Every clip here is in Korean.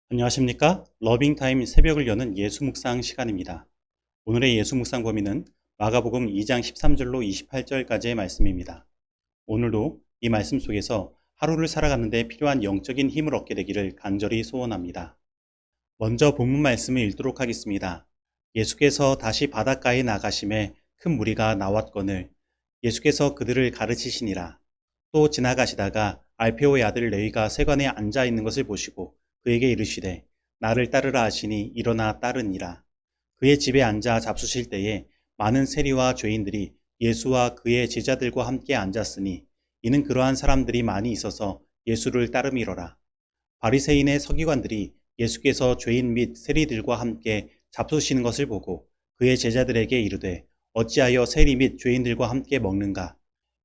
안녕하십니까? 러빙타임 새벽을 여는 예수 묵상 시간입니다. 오늘의 예수 묵상 범위는 마가복음 2장 13절로 28절까지의 말씀입니다. 오늘도 이 말씀 속에서 하루를 살아가는 데 필요한 영적인 힘을 얻게 되기를 간절히 소원합니다. 먼저 본문 말씀을 읽도록 하겠습니다. 예수께서 다시 바닷가에 나가심에 큰 무리가 나왔거늘 예수께서 그들을 가르치시니라. 또 지나가시다가 알페오의 아들 레위가 세관에 앉아 있는 것을 보시고 그에게 이르시되 나를 따르라 하시니 일어나 따르니라. 그의 집에 앉아 잡수실 때에 많은 세리와 죄인들이 예수와 그의 제자들과 함께 앉았으니 이는 그러한 사람들이 많이 있어서 예수를 따름이로라. 바리새인의 서기관들이 예수께서 죄인 및 세리들과 함께 잡수시는 것을 보고 그의 제자들에게 이르되 어찌하여 세리 및 죄인들과 함께 먹는가?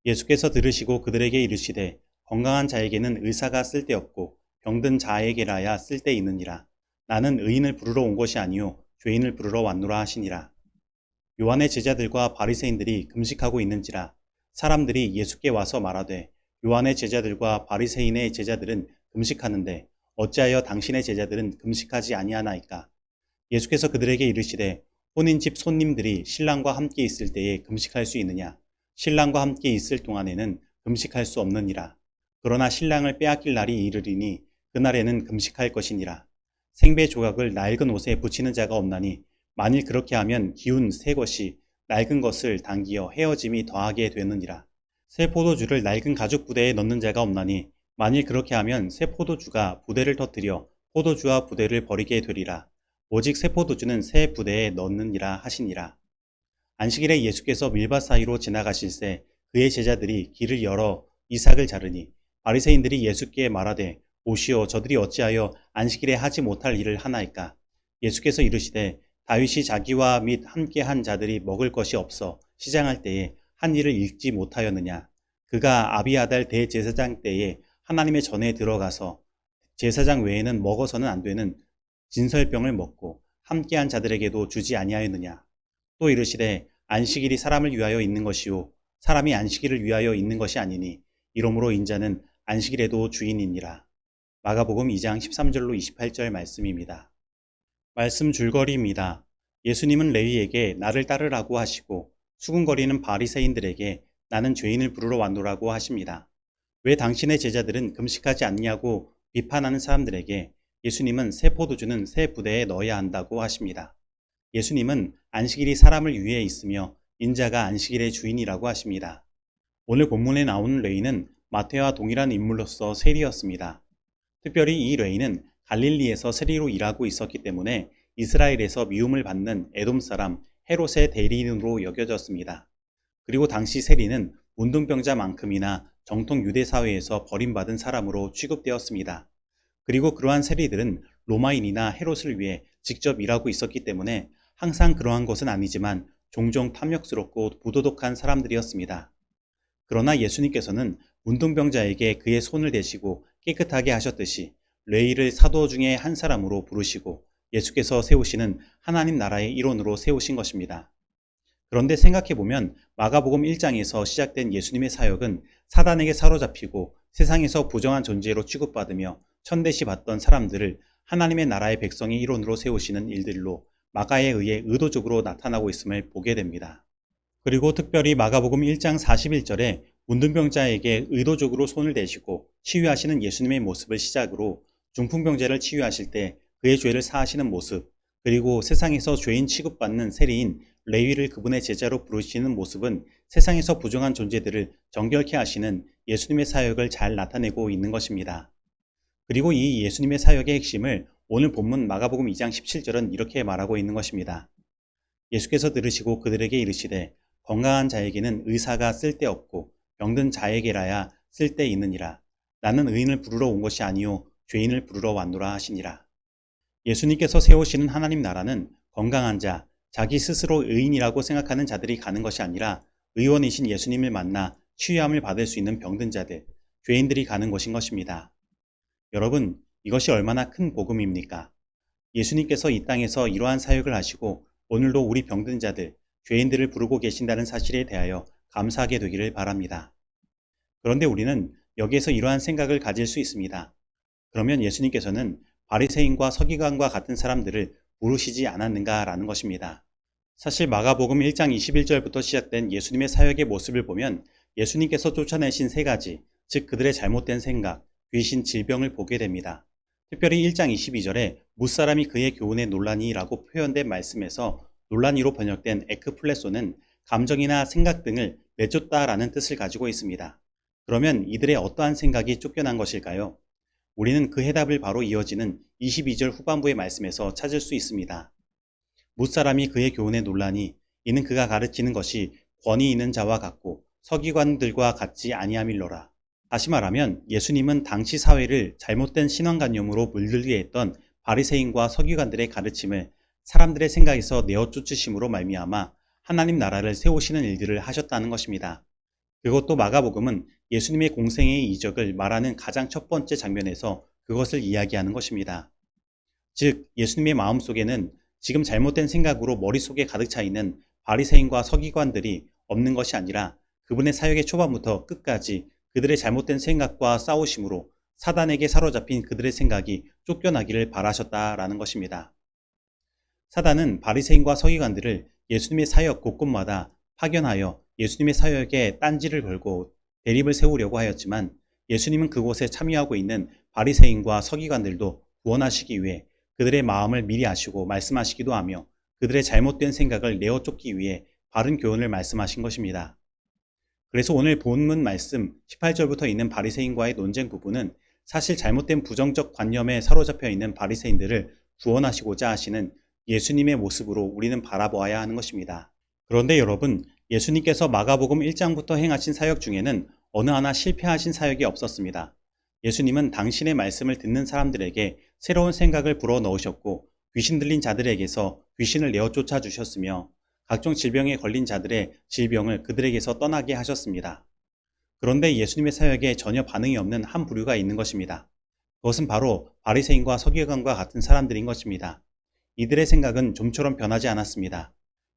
예수께서 들으시고 그들에게 이르시되 건강한 자에게는 의사가 쓸데없고 병든 자에게라야 쓸데있느니라. 나는 의인을 부르러 온 것이 아니요 죄인을 부르러 왔노라 하시니라. 요한의 제자들과 바리새인들이 금식하고 있는지라 사람들이 예수께 와서 말하되 요한의 제자들과 바리새인의 제자들은 금식하는데 어찌하여 당신의 제자들은 금식하지 아니하나이까? 예수께서 그들에게 이르시되 혼인집 손님들이 신랑과 함께 있을 때에 금식할 수 있느냐? 신랑과 함께 있을 동안에는 금식할 수 없느니라. 그러나 신랑을 빼앗길 날이 이르리니 그날에는 금식할 것이니라. 생배 조각을 낡은 옷에 붙이는 자가 없나니 만일 그렇게 하면 기운 새 것이 낡은 것을 당기어 헤어짐이 더하게 되느니라. 새 포도주를 낡은 가죽 부대에 넣는 자가 없나니 만일 그렇게 하면 새 포도주가 부대를 터뜨려 포도주와 부대를 버리게 되리라. 오직 새 포도주는 새 부대에 넣느니라 하시니라. 안식일에 예수께서 밀밭 사이로 지나가실새 그의 제자들이 길을 열어 이삭을 자르니 바리새인들이 예수께 말하되 보시오 저들이 어찌하여 안식일에 하지 못할 일을 하나이까? 예수께서 이르시되 다윗이 자기와 및 함께 한 자들이 먹을 것이 없어 시장할 때에 한 일을 읽지 못하였느냐? 그가 아비아달 대제사장 때에 하나님의 전에 들어가서 제사장 외에는 먹어서는 안 되는 진설병을 먹고 함께 한 자들에게도 주지 아니하였느냐? 또 이르시되 안식일이 사람을 위하여 있는 것이요 사람이 안식일을 위하여 있는 것이 아니니 이러므로 인자는 안식일에도 주인이니라. 마가복음 2장 13절로 28절 말씀입니다. 말씀 줄거리입니다. 예수님은 레위에게 나를 따르라고 하시고 수군거리는 바리새인들에게 나는 죄인을 부르러 왔노라고 하십니다. 왜 당신의 제자들은 금식하지 않냐고 비판하는 사람들에게 예수님은 새 포도주는 새 부대에 넣어야 한다고 하십니다. 예수님은 안식일이 사람을 위해 있으며 인자가 안식일의 주인이라고 하십니다. 오늘 본문에 나오는 레위는 마태와 동일한 인물로서 세리였습니다. 특별히 이 레위는 갈릴리에서 세리로 일하고 있었기 때문에 이스라엘에서 미움을 받는 에돔 사람 헤롯의 대리인으로 여겨졌습니다. 그리고 당시 세리는 문둥병자만큼이나 정통 유대 사회에서 버림받은 사람으로 취급되었습니다. 그리고 그러한 세리들은 로마인이나 헤롯을 위해 직접 일하고 있었기 때문에 항상 그러한 것은 아니지만 종종 탐욕스럽고 부도덕한 사람들이었습니다. 그러나 예수님께서는 문둥병자에게 그의 손을 대시고 깨끗하게 하셨듯이 레위를 사도 중에 한 사람으로 부르시고 예수께서 세우시는 하나님 나라의 일원으로 세우신 것입니다. 그런데 생각해보면 마가복음 1장에서 시작된 예수님의 사역은 사단에게 사로잡히고 세상에서 부정한 존재로 취급받으며 천대시 받던 사람들을 하나님의 나라의 백성의 일원으로 세우시는 일들로 마가에 의해 의도적으로 나타나고 있음을 보게 됩니다. 그리고 특별히 마가복음 1장 41절에 문둥병자에게 의도적으로 손을 대시고 치유하시는 예수님의 모습을 시작으로 중풍병자를 치유하실 때 그의 죄를 사하시는 모습, 그리고 세상에서 죄인 취급받는 세리인 레위를 그분의 제자로 부르시는 모습은 세상에서 부정한 존재들을 정결케 하시는 예수님의 사역을 잘 나타내고 있는 것입니다. 그리고 이 예수님의 사역의 핵심을 오늘 본문 마가복음 2장 17절은 이렇게 말하고 있는 것입니다. 예수께서 들으시고 그들에게 이르시되 건강한 자에게는 의사가 쓸데없고 병든 자에게라야 쓸데있느니라. 나는 의인을 부르러 온 것이 아니요 죄인을 부르러 왔노라 하시니라. 예수님께서 세우시는 하나님 나라는 건강한 자, 자기 스스로 의인이라고 생각하는 자들이 가는 것이 아니라 의원이신 예수님을 만나 치유함을 받을 수 있는 병든 자들, 죄인들이 가는 곳인 것입니다. 여러분, 이것이 얼마나 큰 복음입니까? 예수님께서 이 땅에서 이러한 사역을 하시고 오늘도 우리 병든 자들, 죄인들을 부르고 계신다는 사실에 대하여 감사하게 되기를 바랍니다. 그런데 우리는 여기에서 이러한 생각을 가질 수 있습니다. 그러면 예수님께서는 바리새인과 서기관과 같은 사람들을 부르시지 않았는가라는 것입니다. 사실 마가복음 1장 21절부터 시작된 예수님의 사역의 모습을 보면 예수님께서 쫓아내신 세 가지, 즉 그들의 잘못된 생각, 귀신, 질병을 보게 됩니다. 특별히 1장 22절에 무사람이 그의 교훈에 논란이라고 표현된 말씀에서 논란이로 번역된 에크플레소는 감정이나 생각 등을 내쫓다라는 뜻을 가지고 있습니다. 그러면 이들의 어떠한 생각이 쫓겨난 것일까요? 우리는 그 해답을 바로 이어지는 22절 후반부의 말씀에서 찾을 수 있습니다. 무사람이 그의 교훈에 논란이 이는 그가 가르치는 것이 권위 있는 자와 같고 서기관들과 같지 아니함일러라. 다시 말하면 예수님은 당시 사회를 잘못된 신앙관념으로 물들게 했던 바리새인과 서기관들의 가르침을 사람들의 생각에서 내어 쫓으심으로 말미암아 하나님 나라를 세우시는 일들을 하셨다는 것입니다. 그것도 마가복음은 예수님의 공생의 이적을 말하는 가장 첫 번째 장면에서 그것을 이야기하는 것입니다. 즉 예수님의 마음속에는 지금 잘못된 생각으로 머릿속에 가득 차 있는 바리새인과 서기관들이 없는 것이 아니라 그분의 사역의 초반부터 끝까지 그들의 잘못된 생각과 싸우심으로 사단에게 사로잡힌 그들의 생각이 쫓겨나기를 바라셨다라는 것입니다. 사단은 바리새인과 서기관들을 예수님의 사역 곳곳마다 파견하여 예수님의 사역에 딴지를 걸고 대립을 세우려고 하였지만 예수님은 그곳에 참여하고 있는 바리새인과 서기관들도 구원하시기 위해 그들의 마음을 미리 아시고 말씀하시기도 하며 그들의 잘못된 생각을 내어 쫓기 위해 바른 교훈을 말씀하신 것입니다. 그래서 오늘 본문 말씀 18절부터 있는 바리새인과의 논쟁 부분은 사실 잘못된 부정적 관념에 사로잡혀 있는 바리새인들을 구원하시고자 하시는 예수님의 모습으로 우리는 바라보아야 하는 것입니다. 그런데 여러분, 예수님께서 마가복음 1장부터 행하신 사역 중에는 어느 하나 실패하신 사역이 없었습니다. 예수님은 당신의 말씀을 듣는 사람들에게 새로운 생각을 불어넣으셨고 귀신 들린 자들에게서 귀신을 내어 쫓아주셨으며 각종 질병에 걸린 자들의 질병을 그들에게서 떠나게 하셨습니다. 그런데 예수님의 사역에 전혀 반응이 없는 한 부류가 있는 것입니다. 그것은 바로 바리새인과 서기관과 같은 사람들인 것입니다. 이들의 생각은 좀처럼 변하지 않았습니다.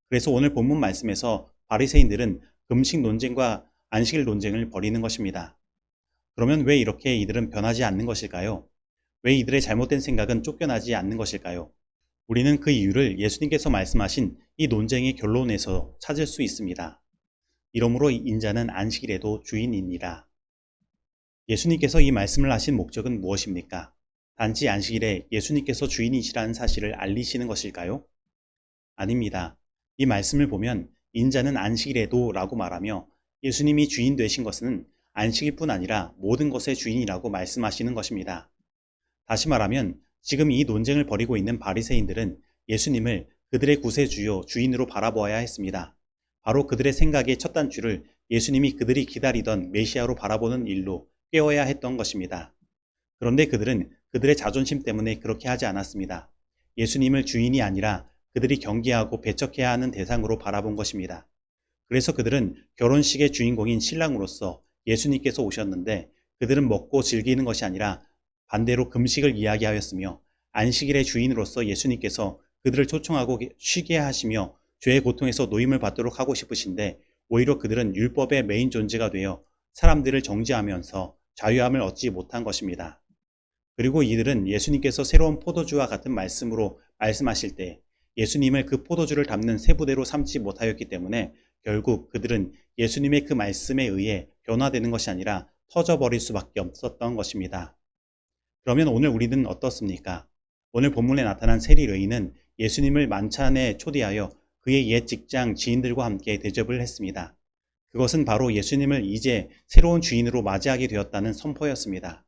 그래서 오늘 본문 말씀에서 바리새인들은 금식 논쟁과 안식일 논쟁을 벌이는 것입니다. 그러면 왜 이렇게 이들은 변하지 않는 것일까요? 왜 이들의 잘못된 생각은 쫓겨나지 않는 것일까요? 우리는 그 이유를 예수님께서 말씀하신 이 논쟁의 결론에서 찾을 수 있습니다. 이러므로 인자는 안식일에도 주인이니라. 예수님께서 이 말씀을 하신 목적은 무엇입니까? 단지 안식일에 예수님께서 주인이시라는 사실을 알리시는 것일까요? 아닙니다. 이 말씀을 보면 인자는 안식일에도 라고 말하며 예수님이 주인 되신 것은 안식일뿐 아니라 모든 것의 주인이라고 말씀하시는 것입니다. 다시 말하면 지금 이 논쟁을 벌이고 있는 바리새인들은 예수님을 그들의 구세주요 주인으로 바라보아야 했습니다. 바로 그들의 생각의 첫 단추를 예수님이 그들이 기다리던 메시아로 바라보는 일로 꿰어야 했던 것입니다. 그런데 그들은 그들의 자존심 때문에 그렇게 하지 않았습니다. 예수님을 주인이 아니라 그들이 경계하고 배척해야 하는 대상으로 바라본 것입니다. 그래서 그들은 결혼식의 주인공인 신랑으로서 예수님께서 오셨는데 그들은 먹고 즐기는 것이 아니라 반대로 금식을 이야기하였으며 안식일의 주인으로서 예수님께서 그들을 초청하고 쉬게 하시며 죄의 고통에서 노임을 받도록 하고 싶으신데 오히려 그들은 율법의 메인 존재가 되어 사람들을 정죄하면서 자유함을 얻지 못한 것입니다. 그리고 이들은 예수님께서 새로운 포도주와 같은 말씀으로 말씀하실 때 예수님을 그 포도주를 담는 새 부대로 삼지 못하였기 때문에 결국 그들은 예수님의 그 말씀에 의해 변화되는 것이 아니라 터져버릴 수밖에 없었던 것입니다. 그러면 오늘 우리는 어떻습니까? 오늘 본문에 나타난 세리 여인은 예수님을 만찬에 초대하여 그의 옛 직장 지인들과 함께 대접을 했습니다. 그것은 바로 예수님을 이제 새로운 주인으로 맞이하게 되었다는 선포였습니다.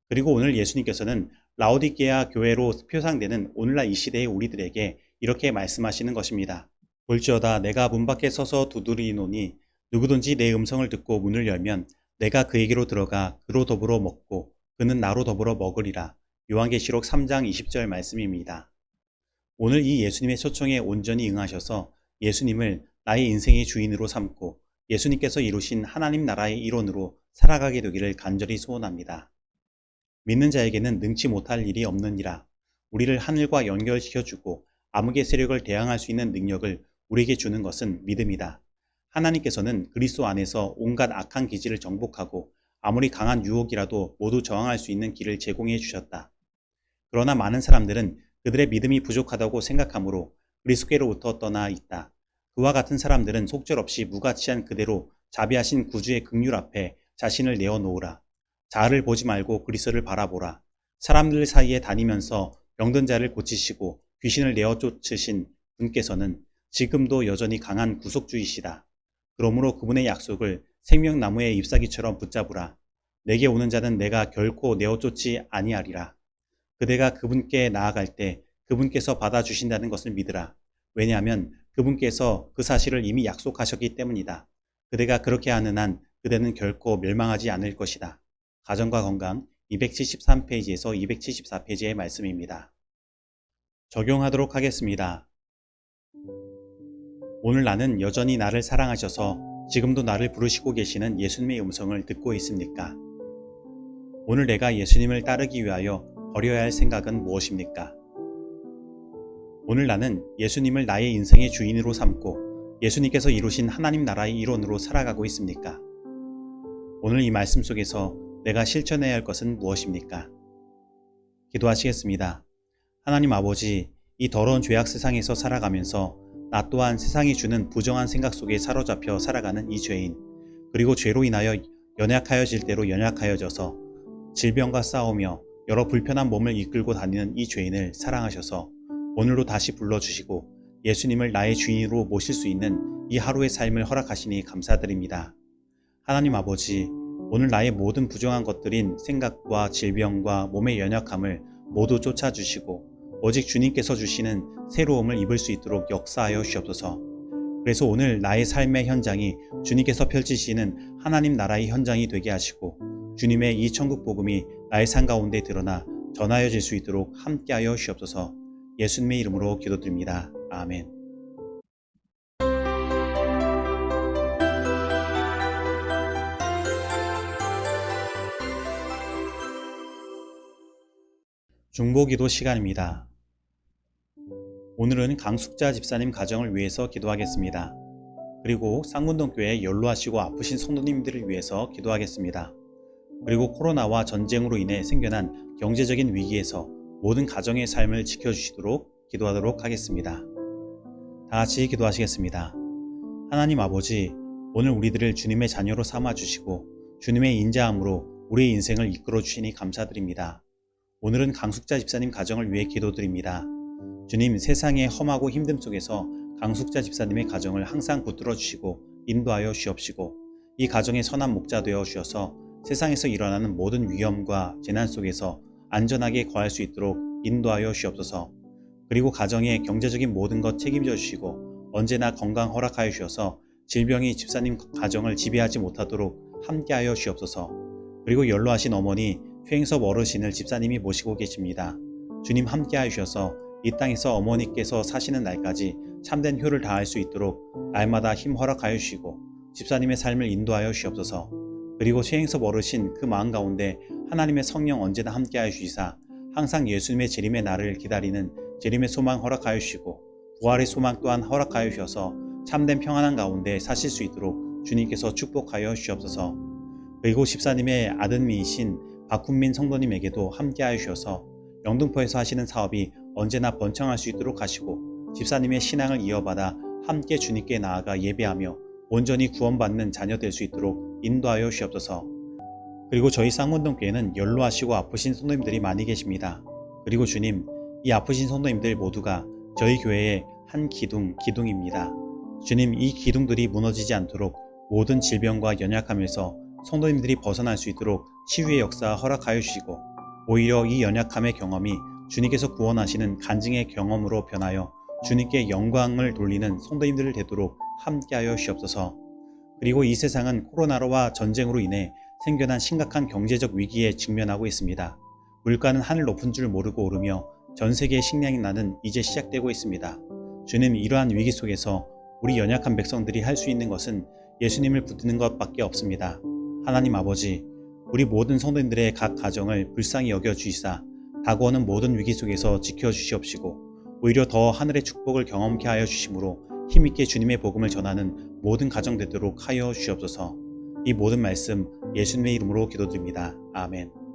그리고 오늘 예수님께서는 라오디게아 교회로 표상되는 오늘날 이 시대의 우리들에게 이렇게 말씀하시는 것입니다. 볼지어다 내가 문 밖에 서서 두드리노니 누구든지 내 음성을 듣고 문을 열면 내가 그에게로 들어가 그로 더불어 먹고 그는 나로 더불어 먹으리라. 요한계시록 3장 20절 말씀입니다. 오늘 이 예수님의 초청에 온전히 응하셔서 예수님을 나의 인생의 주인으로 삼고 예수님께서 이루신 하나님 나라의 일원으로 살아가게 되기를 간절히 소원합니다. 믿는 자에게는 능치 못할 일이 없느니라. 우리를 하늘과 연결시켜주고 암흑의 세력을 대항할 수 있는 능력을 우리에게 주는 것은 믿음이다. 하나님께서는 그리스도 안에서 온갖 악한 기질을 정복하고 아무리 강한 유혹이라도 모두 저항할 수 있는 길을 제공해 주셨다. 그러나 많은 사람들은 그들의 믿음이 부족하다고 생각하므로 그리스도께로부터 떠나 있다. 그와 같은 사람들은 속절없이 무가치한 그대로 자비하신 구주의 긍휼 앞에 자신을 내어놓으라. 자아를 보지 말고 그리스도를 바라보라. 사람들 사이에 다니면서 병든 자를 고치시고 귀신을 내어 쫓으신 분께서는 지금도 여전히 강한 구속주이시다. 그러므로 그분의 약속을 생명나무의 잎사귀처럼 붙잡으라. 내게 오는 자는 내가 결코 내어 쫓지 아니하리라. 그대가 그분께 나아갈 때 그분께서 받아주신다는 것을 믿으라. 왜냐하면 그분께서 그 사실을 이미 약속하셨기 때문이다. 그대가 그렇게 하는 한 그대는 결코 멸망하지 않을 것이다. 가정과 건강 273페이지에서 274페이지의 말씀입니다. 적용하도록 하겠습니다. 오늘 나는 여전히 나를 사랑하셔서 지금도 나를 부르시고 계시는 예수님의 음성을 듣고 있습니까? 오늘 내가 예수님을 따르기 위하여 버려야 할 생각은 무엇입니까? 오늘 나는 예수님을 나의 인생의 주인으로 삼고 예수님께서 이루신 하나님 나라의 일원으로 살아가고 있습니까? 오늘 이 말씀 속에서 내가 실천해야 할 것은 무엇입니까? 기도하시겠습니다. 하나님 아버지, 이 더러운 죄악 세상에서 살아가면서 나 또한 세상이 주는 부정한 생각 속에 사로잡혀 살아가는 이 죄인, 그리고 죄로 인하여 연약하여질 대로 연약하여져서 질병과 싸우며 여러 불편한 몸을 이끌고 다니는 이 죄인을 사랑하셔서 오늘도 다시 불러주시고 예수님을 나의 주인으로 모실 수 있는 이 하루의 삶을 허락하시니 감사드립니다. 하나님 아버지, 오늘 나의 모든 부정한 것들인 생각과 질병과 몸의 연약함을 모두 쫓아주시고 오직 주님께서 주시는 새로움을 입을 수 있도록 역사하여 주옵소서. 그래서 오늘 나의 삶의 현장이 주님께서 펼치시는 하나님 나라의 현장이 되게 하시고 주님의 이 천국 복음이 나의 삶 가운데 드러나 전하여질 수 있도록 함께하여 주옵소서. 예수님의 이름으로 기도드립니다. 아멘. 중보기도 시간입니다. 오늘은 강숙자 집사님 가정을 위해서 기도하겠습니다. 그리고 쌍문동교회 연로하시고 아프신 성도님들을 위해서 기도하겠습니다. 그리고 코로나와 전쟁으로 인해 생겨난 경제적인 위기에서 모든 가정의 삶을 지켜주시도록 기도하도록 하겠습니다. 다 같이 기도하시겠습니다. 하나님 아버지, 오늘 우리들을 주님의 자녀로 삼아주시고 주님의 인자함으로 우리의 인생을 이끌어 주시니 감사드립니다. 오늘은 강숙자 집사님 가정을 위해 기도드립니다. 주님, 세상의 험하고 힘듦 속에서 강숙자 집사님의 가정을 항상 붙들어 주시고 인도하여 주옵시고 이 가정의 선한 목자 되어 주셔서 세상에서 일어나는 모든 위험과 재난 속에서 안전하게 거할 수 있도록 인도하여 주옵소서. 그리고 가정의 경제적인 모든 것 책임져 주시고 언제나 건강 허락하여 주셔서 질병이 집사님 가정을 지배하지 못하도록 함께하여 주옵소서. 그리고 연로하신 어머니 최행섭 어르신을 집사님이 모시고 계십니다. 주님 함께하여 주셔서 이 땅에서 어머니께서 사시는 날까지 참된 효를 다할 수 있도록 날마다 힘 허락하여 주시고 집사님의 삶을 인도하여 주옵소서. 그리고 최행섭 어르신 그 마음 가운데 하나님의 성령 언제나 함께하여 주시사 항상 예수님의 재림의 날을 기다리는 재림의 소망 허락하여 주시고 부활의 소망 또한 허락하여 주셔서 참된 평안한 가운데 사실 수 있도록 주님께서 축복하여 주옵소서. 그리고 집사님의 아드님이신 박훈민 성도님에게도 함께하여 주셔서 영등포에서 하시는 사업이 언제나 번창할 수 있도록 하시고 집사님의 신앙을 이어받아 함께 주님께 나아가 예배하며 온전히 구원받는 자녀 될 수 있도록 인도하여 주옵소서. 그리고 저희 쌍문동교회는 연로하시고 아프신 성도님들이 많이 계십니다. 그리고 주님, 이 아프신 성도님들 모두가 저희 교회의 한 기둥입니다. 주님, 이 기둥들이 무너지지 않도록 모든 질병과 연약함에서 성도님들이 벗어날 수 있도록 치유의 역사 허락하여 주시고 오히려 이 연약함의 경험이 주님께서 구원하시는 간증의 경험으로 변하여 주님께 영광을 돌리는 성도님들 되도록 함께하여 주옵소서. 그리고 이 세상은 코로나와 전쟁으로 인해 생겨난 심각한 경제적 위기에 직면하고 있습니다. 물가는 하늘 높은 줄 모르고 오르며 전 세계의 식량이 나는 이제 시작되고 있습니다. 주님, 이러한 위기 속에서 우리 연약한 백성들이 할 수 있는 것은 예수님을 붙드는 것밖에 없습니다. 하나님 아버지, 우리 모든 성도님들의 각 가정을 불쌍히 여겨주시사 다가오는 모든 위기 속에서 지켜주시옵시고 오히려 더 하늘의 축복을 경험케 하여 주심으로 힘있게 주님의 복음을 전하는 모든 가정 되도록 하여 주옵소서. 이 모든 말씀 예수님의 이름으로 기도드립니다. 아멘.